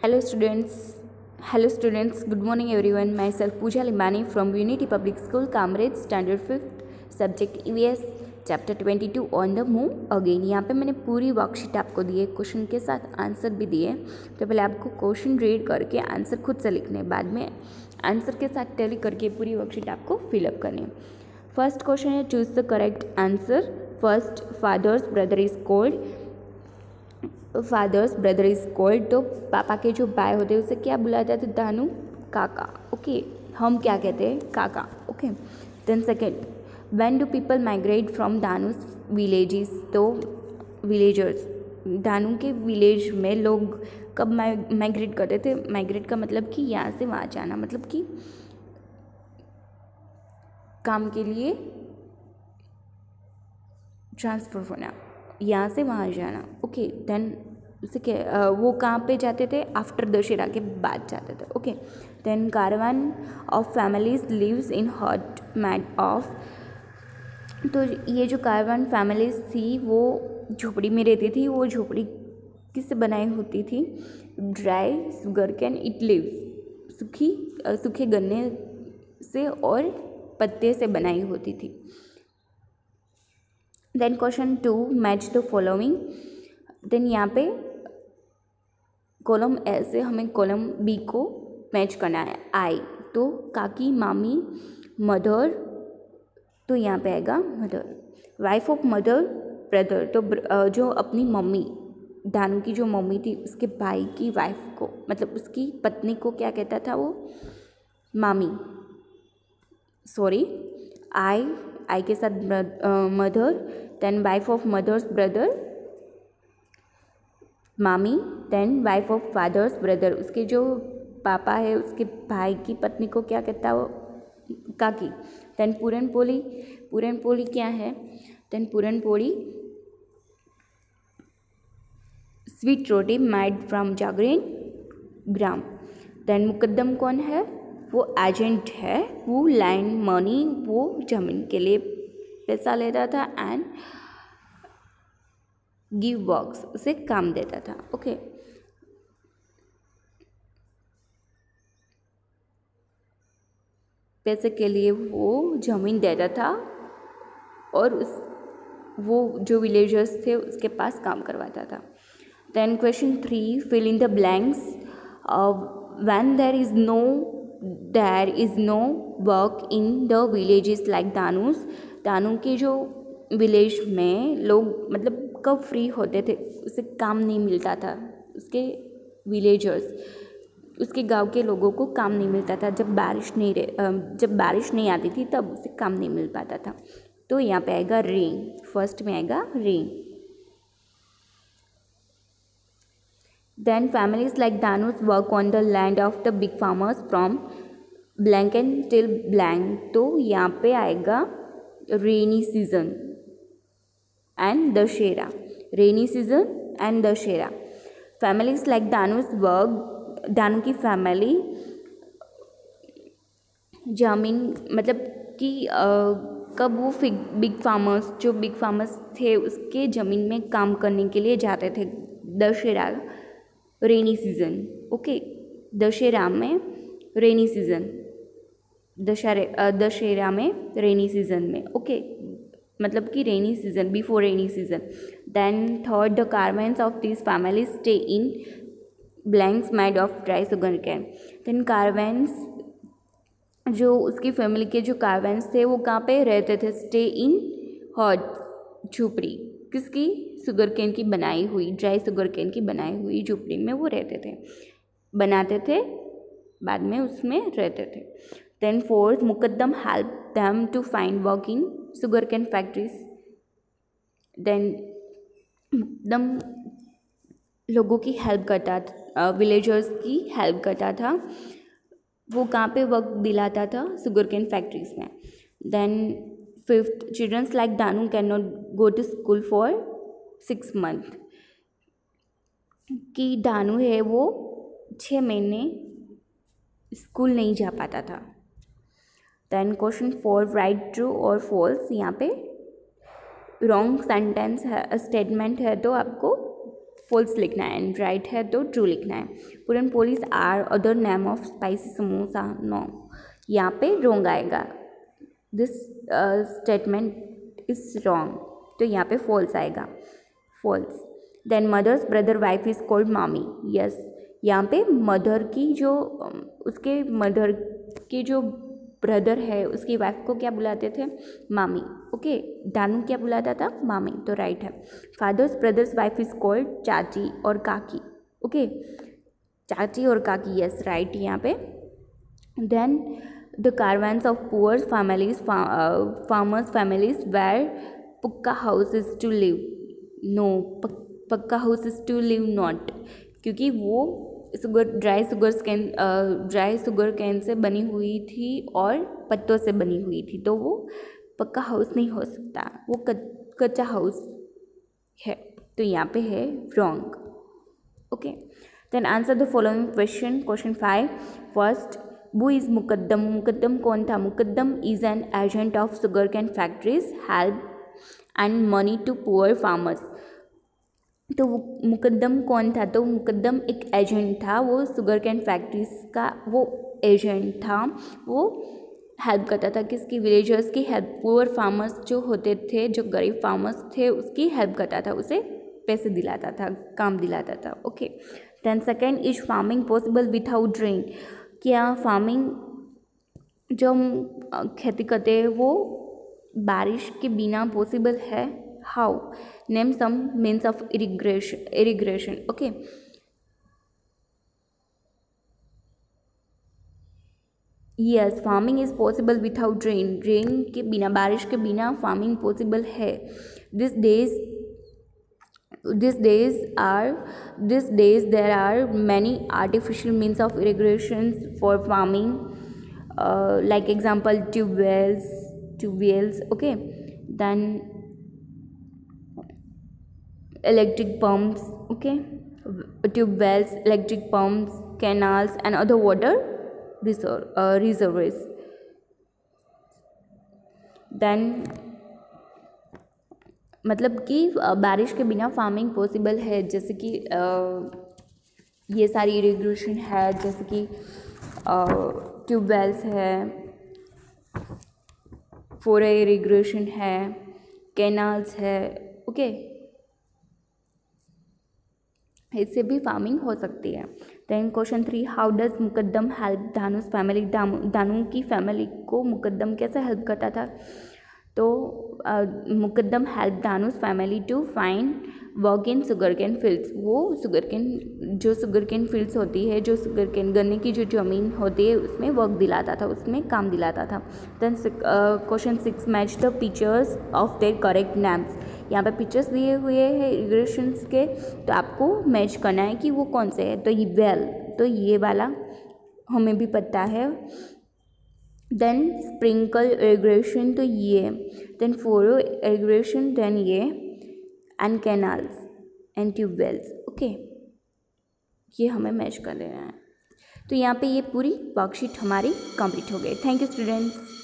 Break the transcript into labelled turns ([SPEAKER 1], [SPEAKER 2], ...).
[SPEAKER 1] Hello students. Hello students. Good morning everyone. Myself Pooja Limbani from Unity Public School, Kamraj, Standard 5th, Subject EVS, Chapter 22 On the Move Again. यहाँ पे मैंने पूरी worksheet आपको दी है, question के साथ answer भी दिए। तो पहले आपको क्वेश्चन रीड करके आंसर खुद से लिखने, बाद में आंसर के साथ टैली करके पूरी वर्कशीट आपको फिलअप करनी है। फर्स्ट क्वेश्चन है, choose the correct answer. First, fathers brother is called. Fathers brother is called, तो पापा के जो भाई होते हैं उसे क्या बुलाते थे? दानू, काका। ओके, हम क्या कहते हैं? काका। Okay, then second, when do people migrate from Danu's villages, तो विलेजर्स, दानू के विलेज में लोग कब माइग्रेट करते थे? माइग्रेट का मतलब कि यहाँ से वहाँ जाना, मतलब कि काम के लिए ट्रांसफ़र होना, यहाँ से वहाँ जाना। ओके, देन उसे क्या, वो कहाँ पे जाते थे? आफ्टर दशहरा के बाद जाते थे। Okay, then caravan of families lives in hut mat of, तो ये जो कारवान फैमिलीज थी वो झोपड़ी में रहती थी। वो झोपड़ी किससे बनाई होती थी? Dry sugar cane it leaves, सूखे गन्ने से और पत्ते से बनाई होती थी। Then question 2, match the following. Then यहाँ पे कॉलम ए से हमें कॉलम बी को मैच करना है। आई, तो काकी, मामी, मदर, तो यहाँ पे आएगा mother. Wife of mother brother, तो जो अपनी मम्मी, दानू की जो मम्मी थी उसके भाई की वाइफ को, मतलब उसकी पत्नी को क्या कहता था वो? मामी। सॉरी, आई के साथ mother, then wife of mother's brother मामी, then wife of father's brother, उसके जो पापा है उसके भाई की पत्नी को क्या कहता है वो? काकी। देन पूरन पोली क्या है? Then puran poli sweet roti made from जागरण ग्राम। देन मुकद्दम कौन है? वो एजेंट है, वो लैंड मनी, वो जमीन के लिए पैसा लेता था, एंड गिव वर्क्स, उसे काम देता था। ओके, पैसे के लिए वो जमीन देता था और वो जो विलेजर्स थे उसके पास काम करवाता था। Then question 3, fill in the blanks. When there is no work in the villages like Danu's, Danu के जो विलेज में लोग मतलब कब फ्री होते थे? उसे काम नहीं मिलता था, उसके विलेजर्स, उसके गांव के लोगों को काम नहीं मिलता था। जब बारिश नहीं आती थी तब उसे काम नहीं मिल पाता था। तो यहाँ पे आएगा रेन, फर्स्ट में आएगा rain. Then families like Danu's work on the land of the big farmers from blank and till blank, तो यहाँ पे आएगा rainy season and Dussehra. Rainy season and Dussehra. Families like Danu's work, Danu की फैमिली जमीन, मतलब कि कब वो बिग फार्मर्स, जो बिग फार्मर्स थे उसके ज़मीन में काम करने के लिए जाते थे? Dussehra, rainy season. Okay, Dussehra में रेनी सीजन, दशहरा में रेनी सीजन में। ओके, मतलब कि rainy season, before rainy season. Then third, the caravans of this family stay in blanks made of dry sugar cane. Then caravans, जो उसकी फैमिली के जो कारवेंस थे वो कहाँ पे रहते थे? स्टे इन हट, झोपड़ी, किसकी? शुगर कैन की बनाई हुई, ड्राई शुगर कैन की बनाई हुई झोपड़ी में वो रहते थे, बनाते थे, बाद में उसमें रहते थे। देन फोर्थ, मुकद्दम help them to find work in sugar cane factories. Then मुकद्दम लोगों की हेल्प करता था, विलेजर्स की हेल्प करता था, वो कहाँ पे वर्क दिलाता था? शुगर कैन फैक्ट्रीज में। Then fifth, children's like Danu can not go to school for 6 month, कि दानू है वो 6 महीने स्कूल नहीं जा पाता था। देन क्वेश्चन 4, राइट ट्रू और फॉल्स। यहाँ पे रॉन्ग सेंटेंस है, स्टेटमेंट है, तो आपको फॉल्स लिखना है, एंड राइट है तो ट्रू लिखना है। Puran polis are other name of spicy samosa, no, यहाँ पे रॉन्ग आएगा, दिस स्टेटमेंट इज रॉन्ग, तो यहाँ पे फॉल्स आएगा, false. Then mother's brother wife is called mami, yes, यहाँ पे मदर की जो उसके मदर के जो ब्रदर है उसकी वाइफ को क्या बुलाते थे, मामी, ओके। दानू क्या बुलाता था, मामी, तो राइट है। Father's brothers wife is called chachi और काकी, ओके, चाची और काकी, यस, राइट यहाँ पे। Then the caravans of poor families, farmers families where pucca house is to live, no, pucca house is to live not, क्योंकि वो ड्राई शुगर कैन से बनी हुई थी और पत्तों से बनी हुई थी, तो वो पक्का हाउस नहीं हो सकता, वो कच्चा हाउस है, तो यहाँ पे है wrong, okay. Then answer the following question, question 5, first, who is mukaddam, मुकद्दम कौन था, mukaddam is an agent of sugar cane factories, help and money to poor farmers, तो मुकद्दम कौन था, तो मुकद्दम एक एजेंट था, वो शुगर कैन फैक्ट्रीज का वो एजेंट था, वो हेल्प करता था किसकी, विलेजर्स की हेल्प, पुअर फार्मर्स जो होते थे, जो गरीब फार्मर्स थे उसकी हेल्प करता था, उसे पैसे दिलाता था, काम दिलाता था, okay. Then second, is farming possible without rain, क्या फार्मिंग जो हम खेती करते हैं वो बारिश के बिना पॉसिबल है, how, name some means of irrigation, okay. Yes, farming is possible without rain, rain के बिना, बारिश के बिना फार्मिंग पॉसिबल है। These days there are many artificial means of irrigation for farming, like example tube wells, okay. Then electric pumps, okay, tube wells, electric pumps, canals and other water reservoirs. Then मतलब कि बारिश के बिना farming possible है, जैसे कि ये सारी इरिगेशन है, जैसे कि ट्यूबवेल्स है, फोरे इरिगेशन है, कैनाल्स है, ओके, इससे भी फार्मिंग हो सकती है। Then question 3, how does Mukaddam help Danu's family, Danu की फैमिली को मुकद्दम कैसे हेल्प करता था, तो Mukaddam help Danu's family to find work in sugar cane fields, वो शुगर कैन फील्ड्स होती है, जो शुगर कैन गन्ने की जो ज़मीन होती है उसमें वर्क दिलाता था, उसमें काम दिलाता था। Then question 6, match the pictures of their correct names, यहाँ पे पिक्चर्स दिए हुए हैं इरिगेशंस के, तो आपको मैच करना है कि वो कौन से है, तो ये वेल, तो ये वाला हमें भी पता है। देन स्प्रिंकल इरिगेशन, तो ये, देन फोरो इरिगेशन, देन ये, and canals and tube wells, okay, ये हमें मैच कर देना है। तो यहाँ पे ये पूरी वर्कशीट हमारी कंप्लीट हो गई। Thank you students.